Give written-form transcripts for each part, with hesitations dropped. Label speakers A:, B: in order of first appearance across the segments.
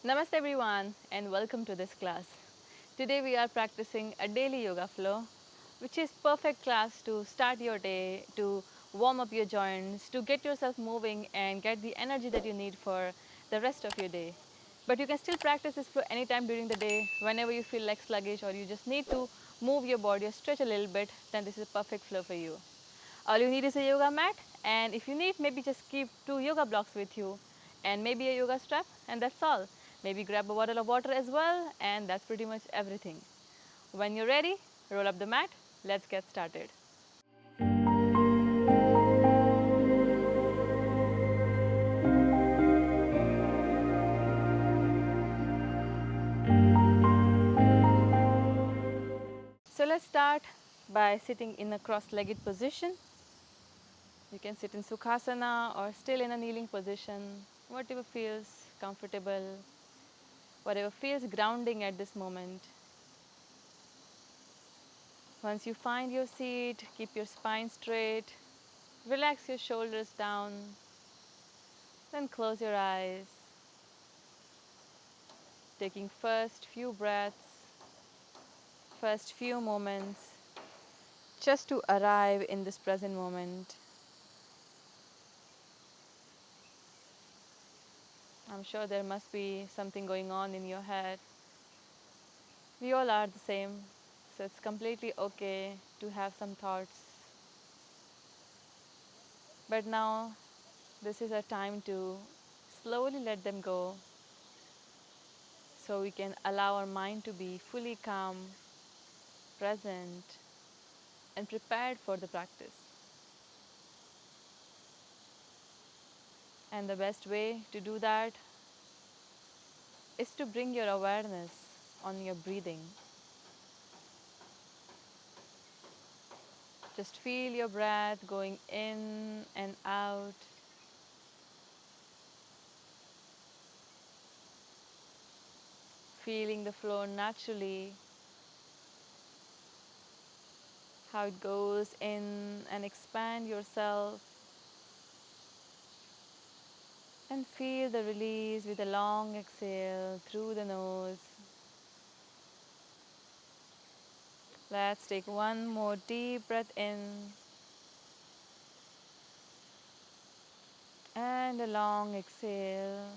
A: Namaste everyone and welcome to this class. Today we are practicing a daily yoga flow, which is perfect class to start your day, to warm up your joints, to get yourself moving and get the energy that you need for the rest of your day. But you can still practice this flow anytime during the day, whenever you feel like sluggish or you just need to move your body or stretch a little bit, then this is a perfect flow for you. All you need is a yoga mat, and if you need, maybe just keep 2 yoga blocks with you and maybe a yoga strap, and that's all. Maybe grab a bottle of water as well, and that's pretty much everything. When you're ready, roll up the mat. Let's get started. So let's start by sitting in a cross-legged position. You can sit in Sukhasana or still in a kneeling position, whatever feels comfortable, whatever feels grounding at this moment. Once you find your seat, keep your spine straight, relax your shoulders down, then close your eyes, taking first few breaths, first few moments, just to arrive in this present moment. I'm sure there must be something going on in your head. We all are the same, so it's completely okay to have some thoughts. But now, this is a time to slowly let them go so we can allow our mind to be fully calm, present, and prepared for the practice. And the best way to do that is to bring your awareness on your breathing. Just feel your breath going in and out. Feeling the flow naturally, how it goes in and expand yourself. And feel the release with a long exhale through the nose. Let's take one more deep breath in and a long exhale.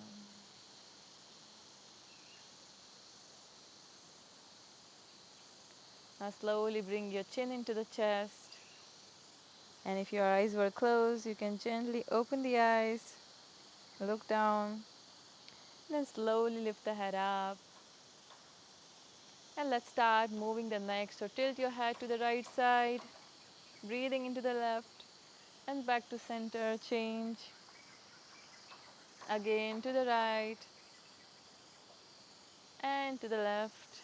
A: Now slowly bring your chin into the chest. And if your eyes were closed, you can gently open the eyes, look down, then slowly lift the head up. And let's start moving the neck. So tilt your head to the right side, breathing into the left, and back to center, change. Again to the right, and to the left.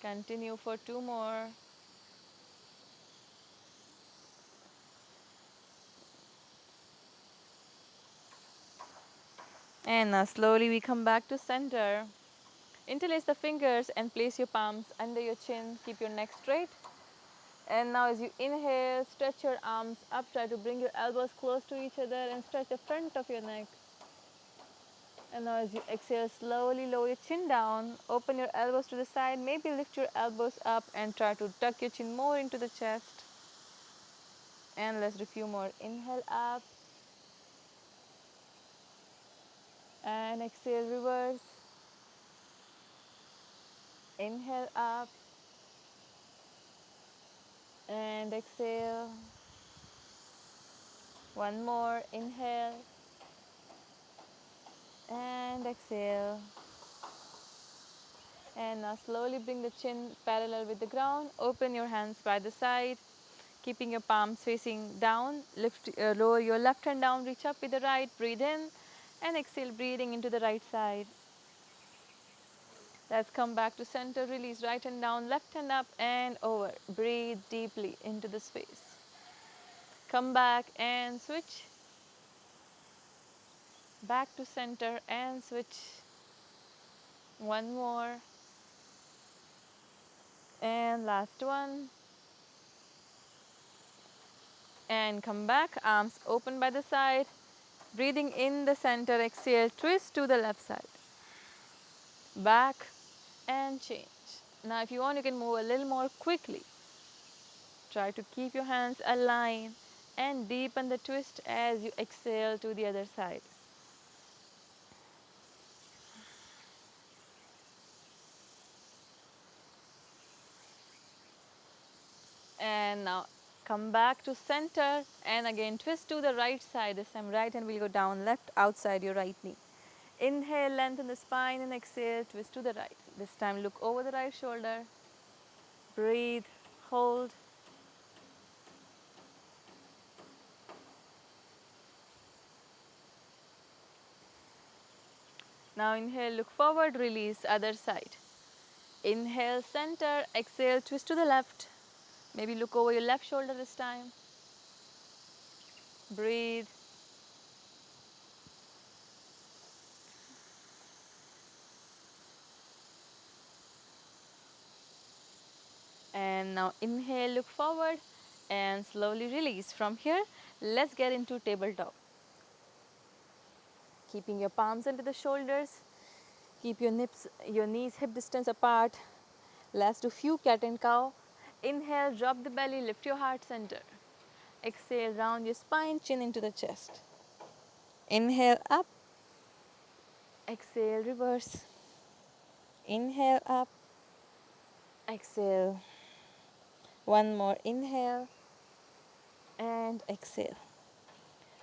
A: Continue for 2 more. And now slowly we come back to center. Interlace the fingers and place your palms under your chin. Keep your neck straight. And now as you inhale, stretch your arms up. Try to bring your elbows close to each other and stretch the front of your neck. And now as you exhale, slowly lower your chin down. Open your elbows to the side. Maybe lift your elbows up and try to tuck your chin more into the chest. And let's do a few more. Inhale up. And exhale, reverse. Inhale up. And exhale. One more. Inhale. And exhale. And now slowly bring the chin parallel with the ground. Open your hands by the side, keeping your palms facing down. Lower your left hand down, reach up with the right. Breathe in and exhale, breathing into the right side. Let's come back to center. Release right hand down, left hand up and over. Breathe deeply into the space. Come back and switch. Back to center and switch. One more. And last one. And come back, arms open by the side, Breathing in the center, exhale, twist to the left side. Back and change. Now if you want, you can move a little more quickly. Try to keep your hands aligned and deepen the twist as you exhale to the other side. And now come back to center and again twist to the right side. This time right hand will go down, left outside your right knee. Inhale, lengthen the spine and exhale, twist to the right. This time look over the right shoulder. Breathe, hold. Now inhale, look forward, release, other side. Inhale, center, exhale, twist to the left. Maybe look over your left shoulder this time. Breathe. And now inhale, look forward and slowly release. From here, let's get into tabletop. Keeping your palms into the shoulders. Keep your knees hip distance apart. Let's do few cat and cow. Inhale, drop the belly, lift your heart center. Exhale, round your spine, chin into the chest. Inhale up. Exhale, reverse. Inhale up. Exhale. One more inhale and exhale.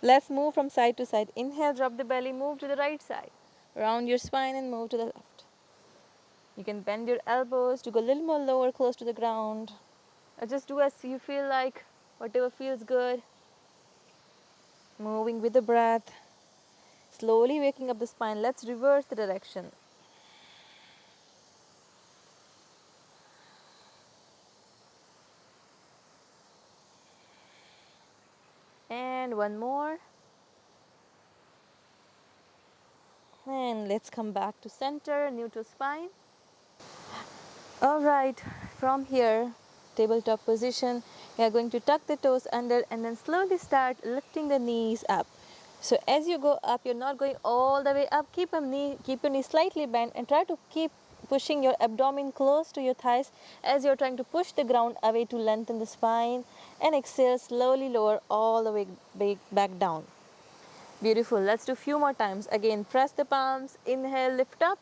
A: Let's move from side to side. Inhale, drop the belly, move to the right side. Round your spine and move to the left. You can bend your elbows to go a little more lower, close to the ground. Or just do as you feel like, whatever feels good. Moving with the breath. Slowly waking up the spine. Let's reverse the direction. And one more. And let's come back to center, neutral spine. Alright, from here, tabletop position, we are going to tuck the toes under and then slowly start lifting the knees up. So as you go up, you're not going all the way up. Keep your knee slightly bent and try to keep pushing your abdomen close to your thighs as you're trying to push the ground away to lengthen the spine. And exhale, slowly lower all the way back down. Beautiful. Let's do a few more times. Again, press the palms. Inhale, lift up.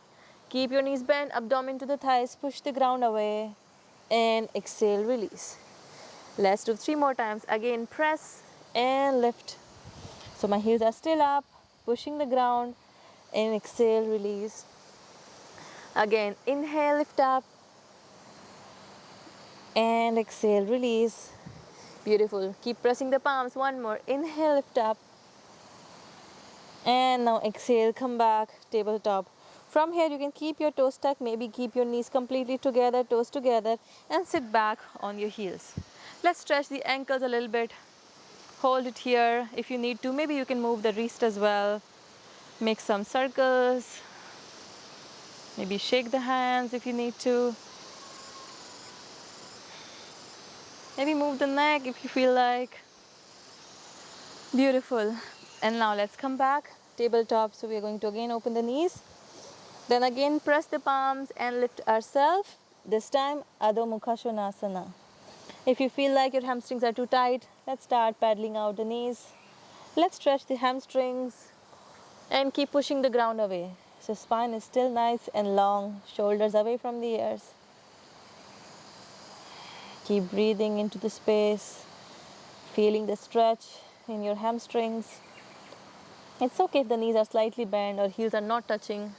A: Keep your knees bent, abdomen to the thighs, push the ground away. And exhale, release. Let's do 3 more times. Again, press and lift. So my heels are still up, pushing the ground. And exhale, release. Again, inhale, lift up. And exhale, release. Beautiful. Keep pressing the palms. One more. Inhale, lift up. And now exhale, come back, tabletop. From here, you can keep your toes tucked, maybe keep your knees completely together, toes together, and sit back on your heels. Let's stretch the ankles a little bit. Hold it here if you need to. Maybe you can move the wrist as well. Make some circles. Maybe shake the hands if you need to. Maybe move the neck if you feel like. Beautiful. And now let's come back, tabletop. So we are going to again open the knees. Then again press the palms and lift ourselves. This time Adho Mukha Svanasana. If you feel like your hamstrings are too tight, let's start paddling out the knees. Let's stretch the hamstrings and keep pushing the ground away. So spine is still nice and long, shoulders away from the ears. Keep breathing into the space, feeling the stretch in your hamstrings. It's okay if the knees are slightly bent or heels are not touching.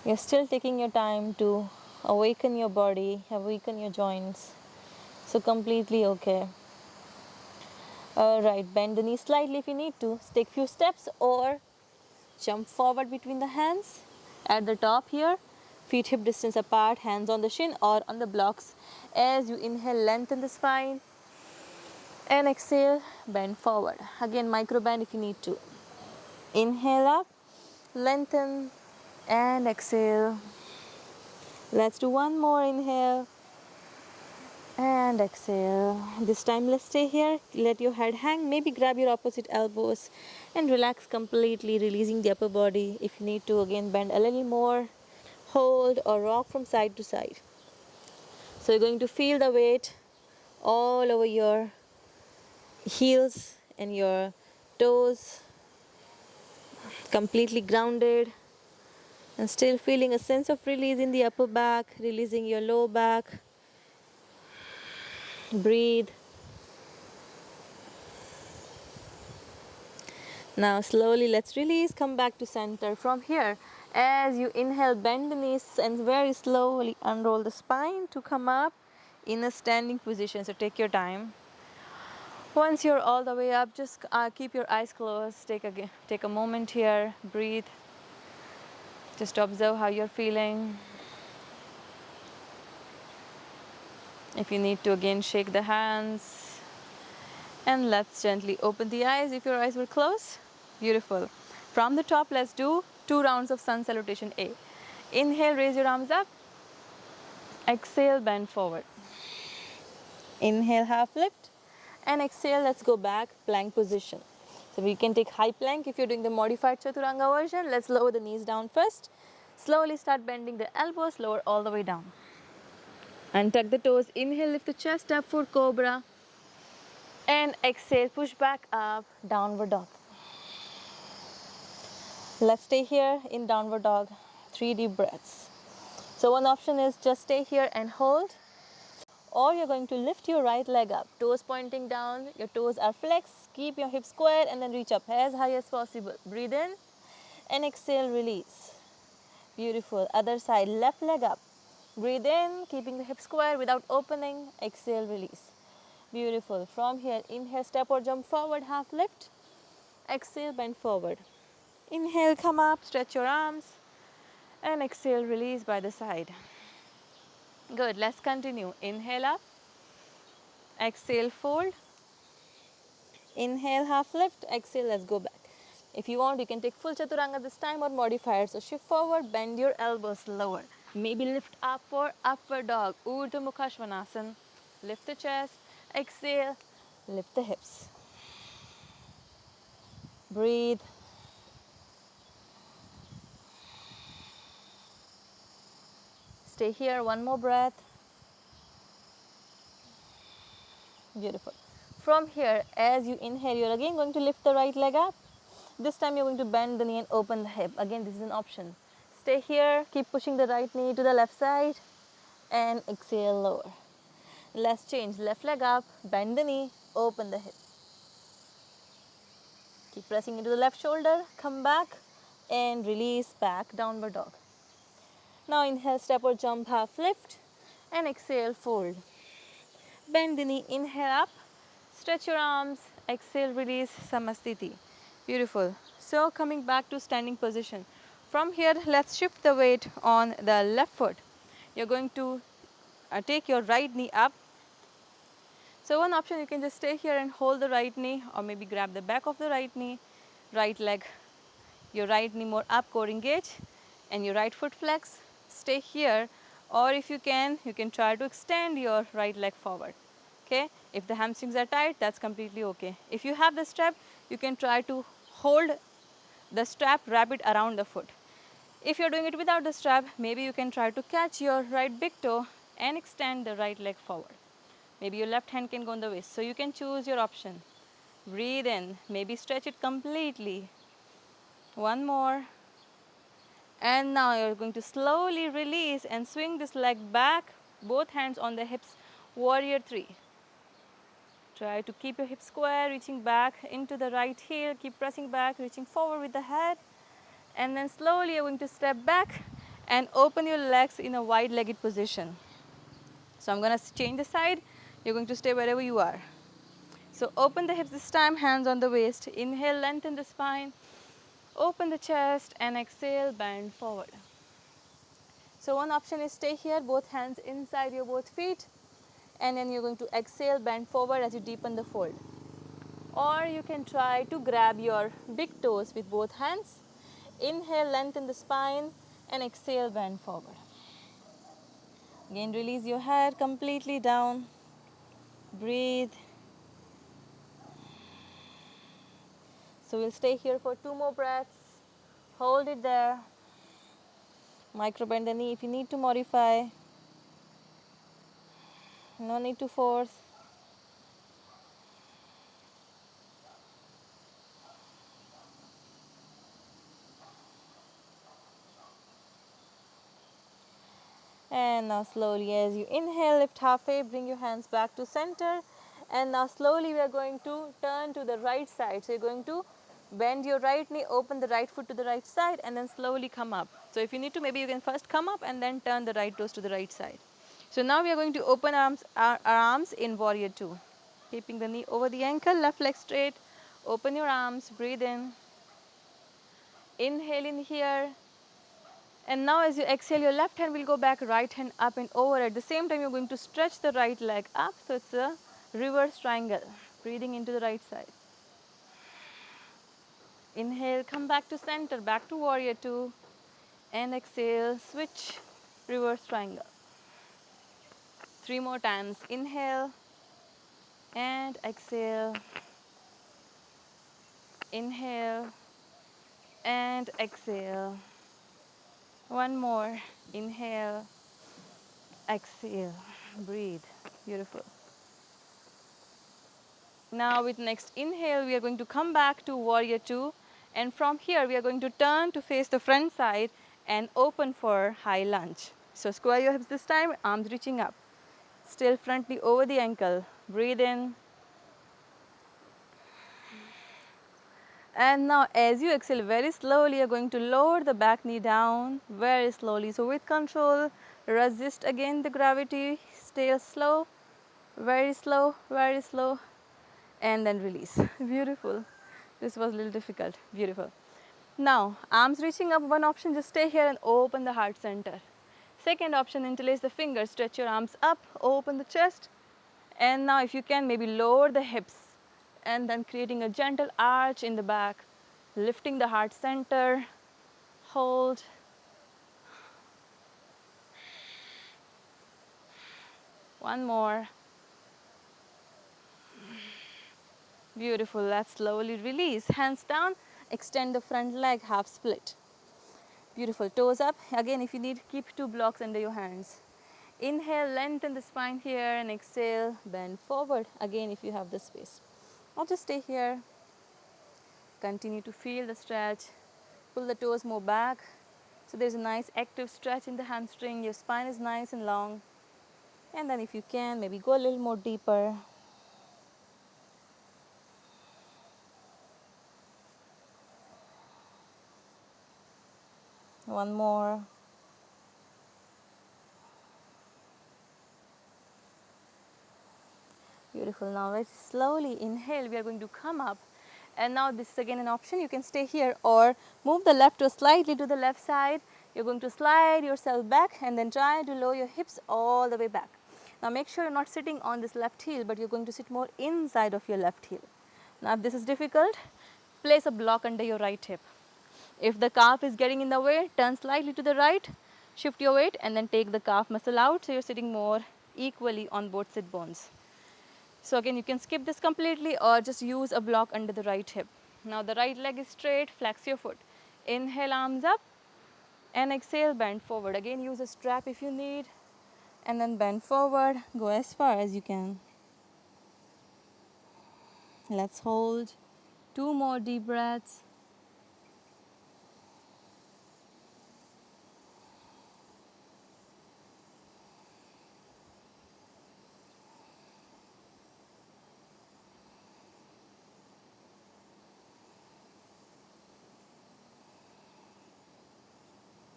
A: You're still taking your time to awaken your body, awaken your joints. So completely okay. Alright, bend the knees slightly if you need to. Take few steps or jump forward between the hands. At the top here, feet hip distance apart, hands on the shin or on the blocks. As you inhale, lengthen the spine. And exhale, bend forward. Again, micro bend if you need to. Inhale up, lengthen, and exhale. Let's do one more inhale. And exhale. This time let's stay here. Let your head hang. Maybe grab your opposite elbows and relax completely, releasing the upper body. If you need to, again bend a little more. Hold or rock from side to side. So you're going to feel the weight all over your heels and your toes, completely grounded, and still feeling a sense of release in the upper back, releasing your low back. Breathe. Now slowly let's release, come back to center. From here, as you inhale, bend the knees and very slowly unroll the spine to come up in a standing position. So take your time. Once you're all the way up, just keep your eyes closed. Take a moment here, breathe. Just observe how you're feeling. If you need to, again shake the hands. And let's gently open the eyes if your eyes were closed. Beautiful. From the top, let's do 2 rounds of sun salutation A. Inhale, raise your arms up. Exhale, bend forward. Inhale, half lift. And exhale, let's go back, plank position. So we can take high plank if you're doing the modified chaturanga version. Let's lower the knees down first. Slowly start bending the elbows, lower all the way down. And tuck the toes. Inhale, lift the chest up for cobra. And exhale, push back up, downward dog. Let's stay here in downward dog. 3 deep breaths. So one option is just stay here and hold. Or you're going to lift your right leg up, toes pointing down, your toes are flexed, keep your hips square and then reach up as high as possible. Breathe in and exhale, release. Beautiful. Other side, left leg up. Breathe in, keeping the hips square without opening, exhale, release. Beautiful. From here, inhale, step or jump forward, half lift. Exhale, bend forward. Inhale, come up, stretch your arms. And exhale, release by the side. Good, let's continue. Inhale up. Exhale, fold. Inhale, half lift. Exhale, let's go back. If you want, you can take full chaturanga this time or modify it. So shift forward, bend your elbows lower. Maybe lift up for upward dog. Urdhva Mukha Svanasana. Lift the chest. Exhale, lift the hips. Breathe. Stay here, one more breath. Beautiful. From here, as you inhale, you're again going to lift the right leg up. This time you're going to bend the knee and open the hip. Again, this is an option. Stay here, keep pushing the right knee to the left side and exhale, lower. Let's change. Left leg up, bend the knee, open the hip. Keep pressing into the left shoulder, come back and release back, downward dog. Now inhale, step or jump, half lift and exhale, fold. Bend the knee, inhale up, stretch your arms, exhale, release, Samastiti. Beautiful. So coming back to standing position. From here, let's shift the weight on the left foot. You're going to take your right knee up. So one option, you can just stay here and hold the right knee or maybe grab the back of the right knee, right leg, your right knee more up, core engage and your right foot flex. Stay here, or if you can try to extend your right leg forward. Okay, if the hamstrings are tight, that's completely okay. If you have the strap, you can try to hold the strap, wrap it around the foot. If you're doing it without the strap, maybe you can try to catch your right big toe and extend the right leg forward. Maybe your left hand can go on the waist. So you can choose your option. Breathe in, maybe stretch it completely. One more. And now you're going to slowly release and swing this leg back, both hands on the hips, warrior 3. Try to keep your hips square, reaching back into the right heel, keep pressing back, reaching forward with the head. And then slowly you're going to step back and open your legs in a wide-legged position. So I'm going to change the side, you're going to stay wherever you are. So open the hips this time, hands on the waist. Inhale, lengthen the spine. Open the chest and exhale, bend forward. So one option is stay here, both hands inside your both feet. And then you're going to exhale, bend forward as you deepen the fold. Or you can try to grab your big toes with both hands. Inhale, lengthen the spine and exhale, bend forward. Again, release your head completely down. Breathe. So we'll stay here for 2 more breaths. Hold it there. Micro bend the knee if you need to modify. No need to force. And now slowly as you inhale, lift halfway, bring your hands back to center. And now slowly we are going to turn to the right side. So you're going to bend your right knee, open the right foot to the right side, and then slowly come up. So if you need to, maybe you can first come up and then turn the right toes to the right side. So now we are going to open our arms in warrior two. Keeping the knee over the ankle, left leg straight. Open your arms, breathe in. Inhale in here. And now as you exhale, your left hand will go back, right hand up and over. At the same time, you're going to stretch the right leg up. So it's a reverse triangle. Breathing into the right side. Inhale, come back to center, back to warrior two. And exhale, switch, reverse triangle. 3 more times. Inhale and exhale. Inhale and exhale. One more. Inhale, exhale, breathe. Beautiful. Now with next inhale, we are going to come back to warrior two. And from here, we are going to turn to face the front side and open for high lunge. So square your hips this time, arms reaching up. Still front knee over the ankle. Breathe in. And now as you exhale very slowly, you're going to lower the back knee down very slowly. So with control, resist again the gravity, stay slow, very slow, and then release. Beautiful. This was a little difficult. Beautiful. Now, arms reaching up, one option, just stay here and open the heart center. Second option, interlace the fingers, stretch your arms up, open the chest. And now if you can, maybe lower the hips and then creating a gentle arch in the back, lifting the heart center, hold. One more. Beautiful. Let's slowly release. Hands down, extend the front leg, half split. Beautiful. Toes up. Again, if you need, keep 2 blocks under your hands. Inhale, lengthen the spine here, and exhale, bend forward. Again, if you have the space. Or just stay here. Continue to feel the stretch. Pull the toes more back. So there's a nice active stretch in the hamstring. Your spine is nice and long. And then if you can, maybe go a little more deeper. One more. Beautiful. Now very slowly inhale. We are going to come up. And now this is again an option. You can stay here or move the left toe slightly to the left side. You're going to slide yourself back and then try to lower your hips all the way back. Now make sure you're not sitting on this left heel, but you're going to sit more inside of your left heel. Now if this is difficult, place a block under your right hip. If the calf is getting in the way, turn slightly to the right, shift your weight and then take the calf muscle out so you're sitting more equally on both sit bones. So again, you can skip this completely or just use a block under the right hip. Now the right leg is straight, flex your foot. Inhale, arms up and exhale, bend forward. Again, use a strap if you need and then bend forward, go as far as you can. Let's hold 2 more deep breaths.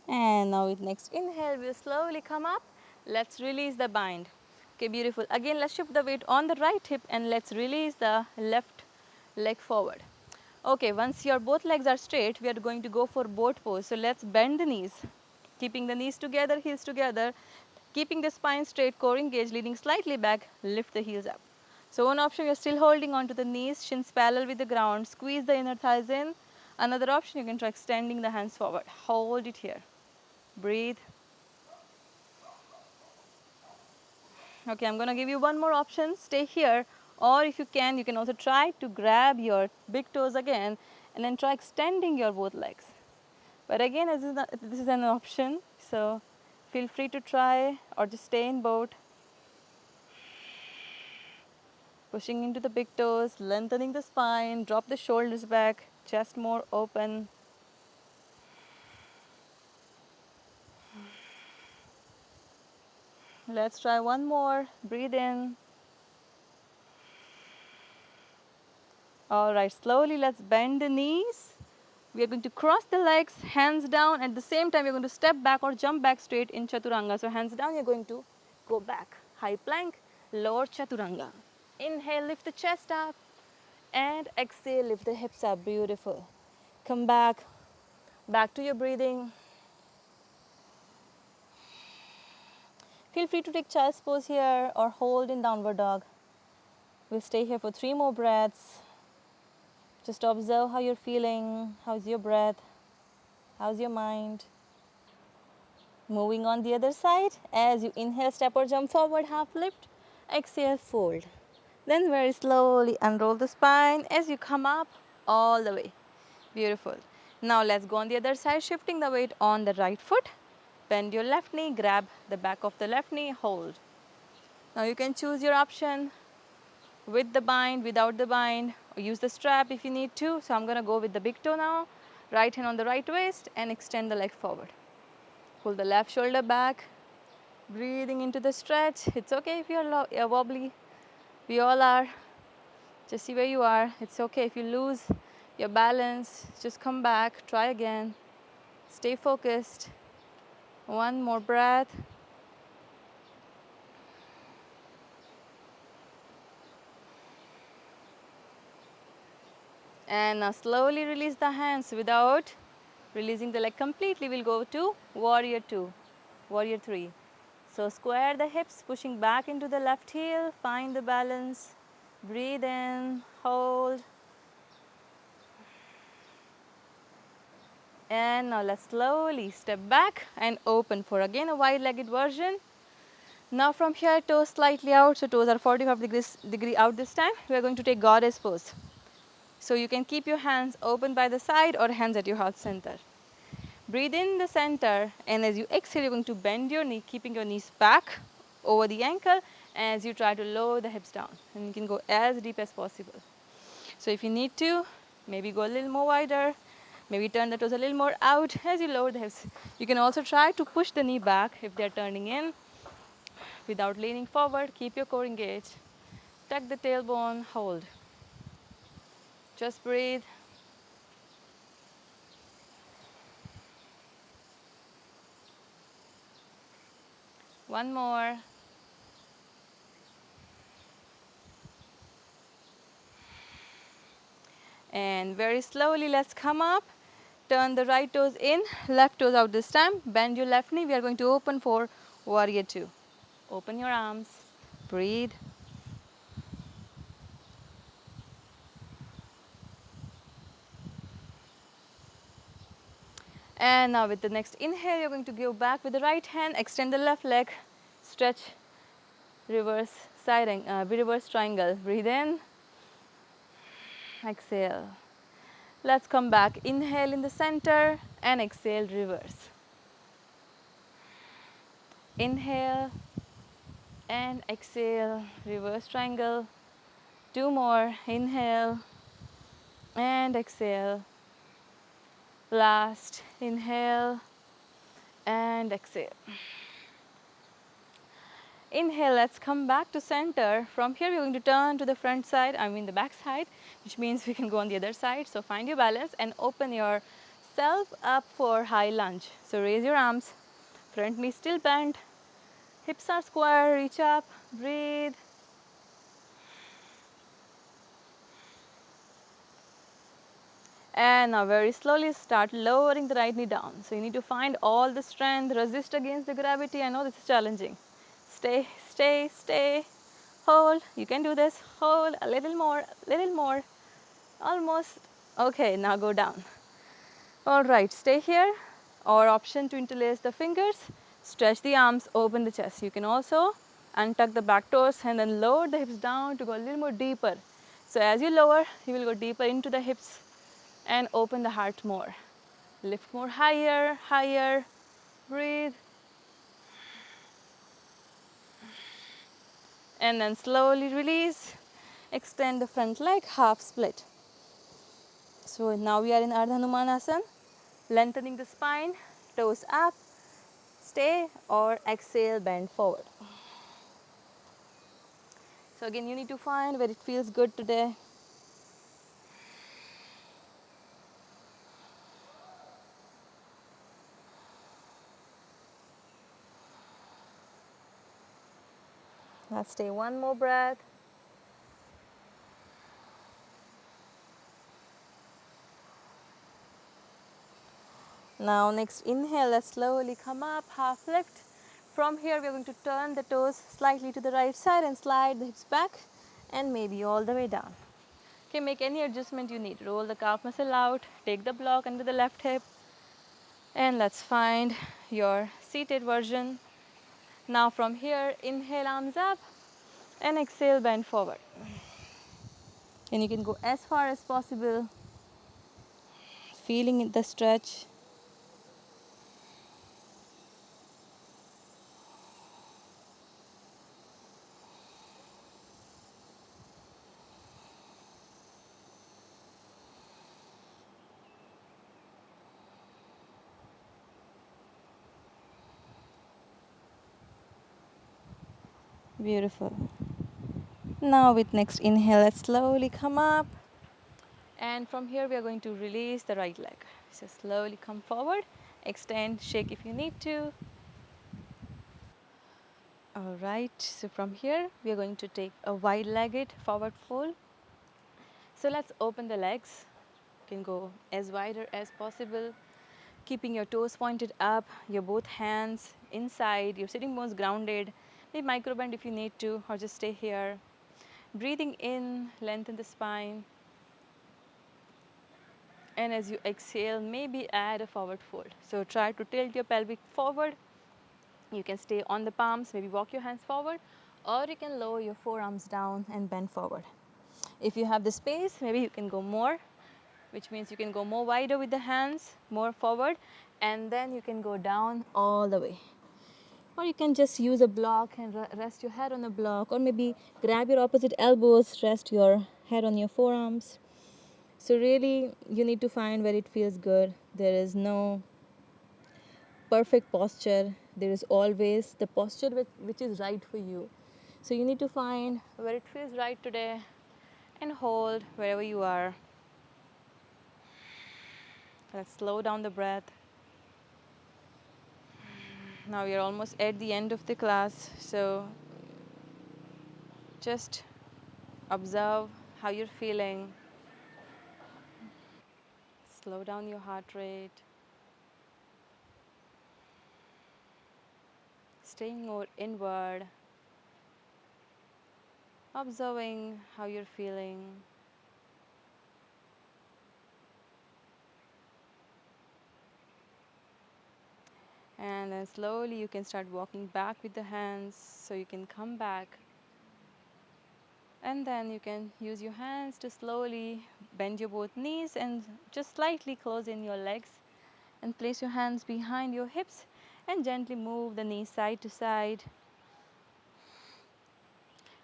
A: And now with next inhale, we'll slowly come up. Let's release the bind. Okay, beautiful. Again, let's shift the weight on the right hip and let's release the left leg forward. Okay, once your both legs are straight, we are going to go for boat pose. So let's bend the knees, keeping the knees together, heels together, keeping the spine straight, core engaged, leaning slightly back, lift the heels up. So one option, you're still holding onto the knees, shins parallel with the ground, squeeze the inner thighs in. Another option, you can try extending the hands forward. Hold it here. Breathe. Okay, I'm going to give you one more option. Stay here, or if you can also try to grab your big toes again and then try extending your both legs. But again, this is an option, so feel free to try or just stay in boat. Pushing into the big toes, lengthening the spine, drop the shoulders back, chest more open. Let's try one more. Breathe in. All right, slowly let's bend the knees. We are going to cross the legs, hands down. At the same time, we're going to step back or jump back straight in Chaturanga. So hands down, you're going to go back. High plank, lower Chaturanga. Inhale, lift the chest up. And exhale, lift the hips up. Beautiful. Come back to your breathing. Feel free to take child's pose here or hold in downward dog. We'll stay here for 3 more breaths. Just observe how you're feeling. How's your breath? How's your mind? Moving on the other side. As you inhale, step or jump forward, half lift. Exhale, fold. Then very slowly unroll the spine as you come up all the way. Beautiful. Now let's go on the other side, shifting the weight on the right foot. Bend your left knee, grab the back of the left knee, hold. Now you can choose your option with the bind, without the bind, or use the strap if you need to. So I'm going to go with the big toe now. Right hand on the right waist and extend the leg forward. Pull the left shoulder back, breathing into the stretch. It's okay if you're wobbly. We all are. Just see where you are. It's okay if you lose your balance. Just come back, try again. Stay focused. One more breath. And now slowly release the hands without releasing the leg completely. We'll go to warrior 2, warrior 3. So square the hips, pushing back into the left heel. Find the balance. Breathe in, hold. And now let's slowly step back and open for again a wide-legged version. Now from here, toes slightly out, so toes are 45 degree out this time. We are going to take goddess pose. So you can keep your hands open by the side or hands at your heart center. Breathe in the center, and as you exhale, you're going to bend your knee, keeping your knees back over the ankle as you try to lower the hips down. And you can go as deep as possible. So if you need to, maybe go a little more wider. Maybe turn the toes a little more out as you lower the hips. You can also try to push the knee back if they're turning in without leaning forward. Keep your core engaged. Tuck the tailbone, hold. Just breathe. One more. And very slowly, let's come up. Turn the right toes in, left toes out this time. Bend your left knee. We are going to open for warrior 2. Open your arms. Breathe. And now with the next inhale, you're going to go back with the right hand. Extend the left leg. Stretch. Reverse reverse triangle. Breathe in. Exhale. Let's come back. Inhale in the center and exhale, reverse. Inhale and exhale, reverse triangle. 2 more. Inhale and exhale. Last. Inhale and exhale. Inhale, let's come back to center. From here, we're going to turn to the front side, the back side, which means we can go on the other side. So find your balance and open yourself up for high lunge. So raise your arms, front knee still bent, hips are square, reach up, breathe. And now very slowly start lowering the right knee down. So you need to find all the strength, resist against the gravity. I know this is challenging. Stay, stay, stay. Hold. You can do this. Hold a little more, almost. Okay, now go down. All right, stay here. Or option to interlace the fingers. Stretch the arms, open the chest. You can also Untuck the back toes and then lower the hips down to go a little more deeper. So as you lower, you will go deeper into the hips and open the heart more. Lift more higher, higher. Breathe. And then slowly release. Extend the front leg, half split. So now we are in Ardha Hanumanasana. Lengthening the spine, toes up, stay or exhale, bend forward. So again, you need to find where it feels good today. Let's stay one more breath. Now next inhale, let's slowly come up, half lift. From here we are going to turn the toes slightly to the right side and slide the hips back and maybe all the way down. Okay, make any adjustment you need. Roll the calf muscle out, take the block under the left hip, and let's find your seated version. Now from here, inhale, arms up, and exhale, bend forward. And you can go as far as possible, feeling the stretch. Beautiful. Now with next inhale, let's slowly come up. And from here, we are going to release the right leg. So slowly come forward, extend, shake if you need to. All right, so from here, we are going to take a wide-legged forward fold. So let's open the legs. You can go as wider as possible, keeping your toes pointed up, your both hands inside, your sitting bones grounded. Maybe micro bend if you need to, or just stay here. Breathing in, lengthen the spine. And as you exhale, maybe add a forward fold. So try to tilt your pelvic forward. You can stay on the palms, maybe walk your hands forward, or you can lower your forearms down and bend forward. If you have the space, maybe you can go more, which means you can go more wider with the hands, more forward, and then you can go down all the way. Or you can just use a block and rest your head on a block, or maybe grab your opposite elbows, rest your head on your forearms. So really, you need to find where it feels good. There is no perfect posture. There is always the posture which is right for you. So you need to find where it feels right today and hold wherever you are. Let's slow down the breath. Now we are almost at the end of the class, so just observe how you're feeling. Slow down your heart rate. Staying more inward. Observing how you're feeling. And then slowly you can start walking back with the hands, so you can come back. And then you can use your hands to slowly bend your both knees and just slightly close in your legs and place your hands behind your hips and gently move the knees side to side,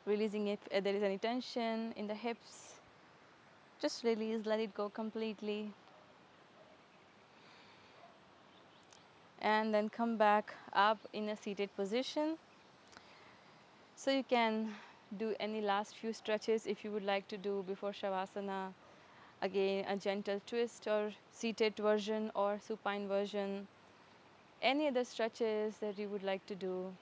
A: releasing if there is any tension in the hips. Just release, let it go completely. And then come back up in a seated position. So you can do any last few stretches if you would like to do before Shavasana. Again, a gentle twist or seated version or supine version. Any other stretches that you would like to do.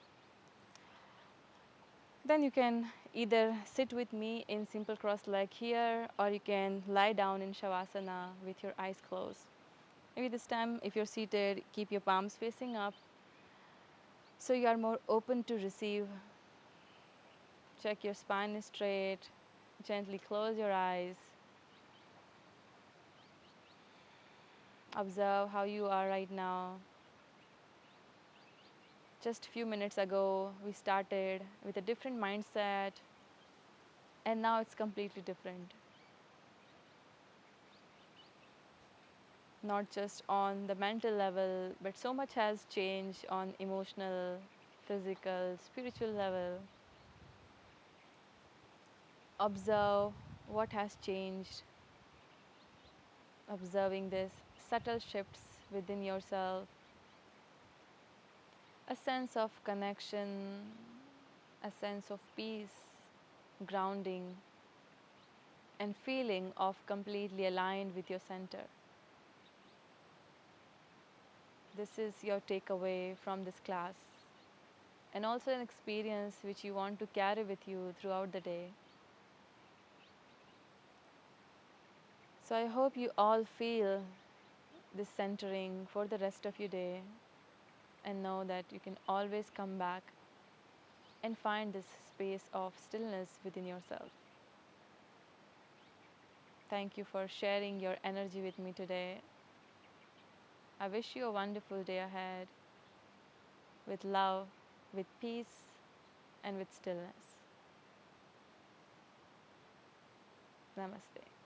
A: Then you can either sit with me in simple cross leg here, or you can lie down in Shavasana with your eyes closed. Maybe this time, if you're seated, keep your palms facing up so you are more open to receive. Check your spine is straight. Gently close your eyes. Observe how you are right now. Just a few minutes ago, we started with a different mindset, and now it's completely different. Not just on the mental level, but so much has changed on emotional, physical, spiritual level. Observe what has changed, observing these subtle shifts within yourself, a sense of connection, a sense of peace, grounding, and feeling of completely aligned with your center. This is your takeaway from this class, and also an experience which you want to carry with you throughout the day. So I hope you all feel this centering for the rest of your day and know that you can always come back and find this space of stillness within yourself. Thank you for sharing your energy with me today. I wish you a wonderful day ahead with love, with peace, and with stillness. Namaste.